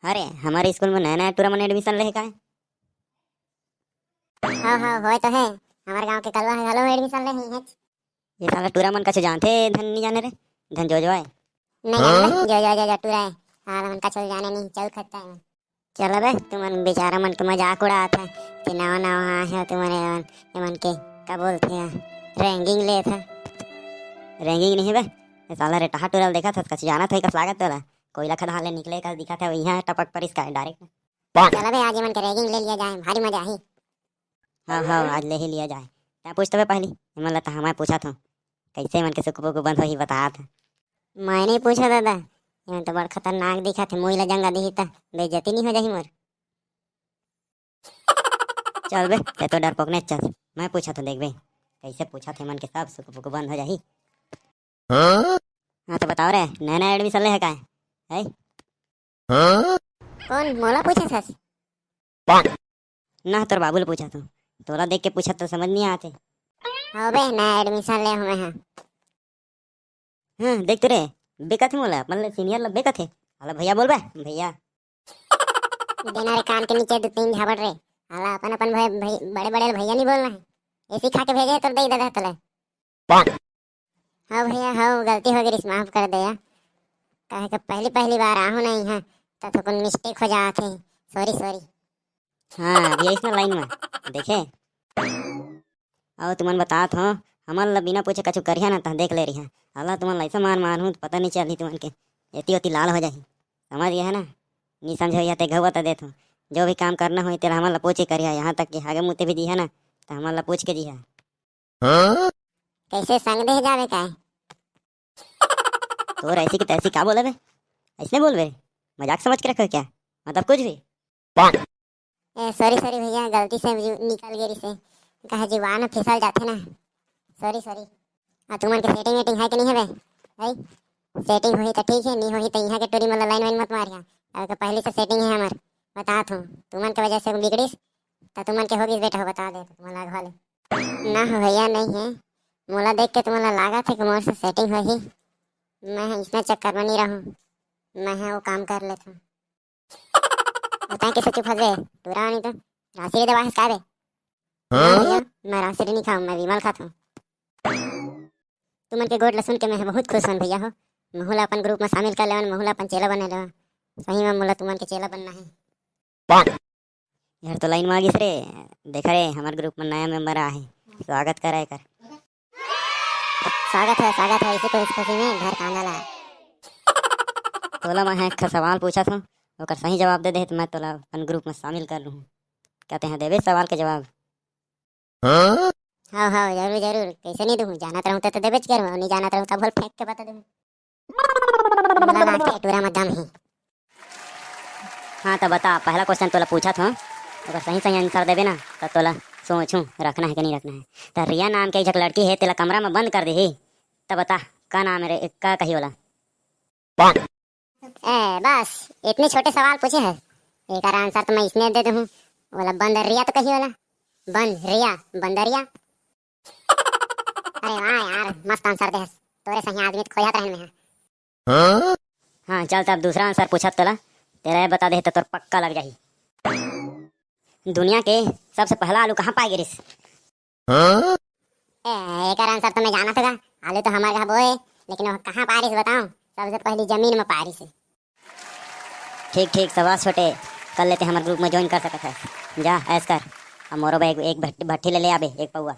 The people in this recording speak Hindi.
अरे हमारे स्कूल में नया नया टूर्नामेंट एडमिशन ले का है। हाँ हाँ होए तो है। हमारे गांव के कलवा है हेलो एडमिशन ले ही है। ये साला टूर्नामेंट का जानते धन नहीं जाने रे। धन जो है नहीं जाने जो टूरा है। हाँ मन का चल जाने नहीं चल खत्ता है। चल बे तुमन बेचारा मन के मजाक उड़ा था कि नवा नवा है तुम्हारे मन के क्या बोलते हैं रैंकिंग ले था। रैंकिंग नहीं बे ये साला रे टहा टूरल देखा था कछ जाना था कस लागत तोला कोयला खदान ले निकले का दिखा था यहाँ टपक पर इसका डायरेक्ट। चल बे आज मन के रैगिंग ले लिया जाए भारी मजा आई। हाँ हाँ आज ले ही लिया जाए। क्या पूछते हुए पहली मन लगता हमें पूछा था कैसे मन के सुखबो को बंद हो ही बताया था। मैंने पूछा दादा ये तो बड़ खतरनाक दिखा थे मुई ला जंगा दी था बेइज्जती नहीं हो जाही मोर। चल बे ते तो डर पोकने चल मैं पूछा तो देख बे कैसे पूछा थे मन के सब सुखबो को बंद हो जाही। हाँ तो बताओ रे नया नया एडमिशन ले है का है? कौन मोला पूछे थस? ना तोर बाबू ले पूछा था तोरा देख के पूछा तो समझ नहीं आते। हाँ बे नया एडमिशन ले हमें हाँ। हाँ देख तो रे बेका थे मोला मतलब सीनियर लग बेका थे अला भैया बोल बे भैया। बिना रे कान के नीचे दो तीन झापड़ रे। हाला अपन अपन भाई बड़े बड़े भैया नहीं बोलना है ऐसी खा के भेजे तो दे दादा तले। हाँ भैया हाँ गलती हो गई माफ कर दे यार। कहे कि पहली बार आहू नहीं है तो कुछ मिस्टेक हो जाते सॉरी सॉरी। हाँ भैया इसमें लाइन में देखे और तुमन बता था हमार ला बिना पूछे कछु करिया ना ता देख ले रही है अल्लाह तुमन ऐसा मार हूँ पता नहीं चली तुमन के एती ओती लाल हो जाही समझ गया है ना नहीं समझ ते घवा दे तू जो भी काम करना हो तेरा हमारा पूछ के करिया यहाँ तक कि आगे मुते भी दी है ना तो हमारा पूछ के दी है। कैसे संग दे जावे का तो ऐसी की तैसी क्या बोले बे ऐसने बोल बे मजाक समझ के रखो क्या मतलब कुछ भी। सॉरी सॉरी भैया गलती से निकल गई से कहे जीवान फिसल जाते ना सॉरी सॉरी। तुमन के सेटिंग वेटिंग है कि नहीं है बे है? सेटिंग हुई तो ठीक है नहीं हुई तो यहाँ के टोरी मतलब लाइन वाइन मत मारिया अगर पहले से सेटिंग है हमार बता तू तुमन के वजह से बिगड़ीस तो तुमन के होगी बेटा हो बता दे तुम्हारा घाले ना हो भैया नहीं है मोला देख के तुम्हारा लागा था कि मोर से सेटिंग हुई मैं इसमें चक्कर में नहीं रहूँ मैं वो काम कर लेता हूँ। बताए कैसे चुप हंस गए पूरा नहीं तो राशि दवा है का रे? भैया मैं राशि नहीं खाऊँ मैं विमल खाता हूँ। तुमन के गोट सुन के मैं बहुत खुश हूँ भैया हो महूला अपन ग्रुप में शामिल कर ले महूला अपन चेला बने ले सही में मोला तुमन के चेला बनना है। यार तो लाइन में आ गई रे देख रे हमारे ग्रुप में नया मेंबर आए स्वागत कराए कर। स्वागत है इसी को इस खुशी में घर कांदा ला। तोला मैं एक सवाल पूछा था और सही जवाब दे दे तो मैं तोला अपन ग्रुप में शामिल कर लूँ कहते हैं देवे सवाल के जवाब। हाँ हाँ जरूर जरूर कैसे नहीं दूँ जाना रहूँ तो देवे करूँ नहीं जाना रहूँ तो बोल फेंक के बता दूँ टूरा मत दम ही। हाँ तो बता पहला क्वेश्चन तोला पूछा था अगर सही सही आंसर देवे ना तो तोला सोचूं रखना है कि नहीं रखना है। तो रिया नाम के एक लड़की है तेला कमरा में बंद कर दी तो बता का नाम है का कही वाला। बस इतने छोटे सवाल पूछे है एक आंसर तो मैं इसने दे दूँ बोला बंदरिया तो कही वाला बंदरिया बंदरिया। अरे वाह यार मस्त आंसर दे तोरे सही आदमी तो खोजत रहन में। हाँ चल तब दूसरा आंसर पूछा तोला तेरा बता दे तो तोर पक्का लग जाही। दुनिया के सबसे पहला आलू कहाँ पाई गिरिस? एक आंसर तो मैं जाना था आलू तो हमारे यहाँ बोए लेकिन वो कहाँ पारिस बताऊं सबसे पहली जमीन में पारिस। ठीक ठीक सवाल छोटे कर लेते हमारे ग्रुप में ज्वाइन कर सकता है जा ऐस कर हम मोरो एक भट्टी ले ले आबे एक पौआ।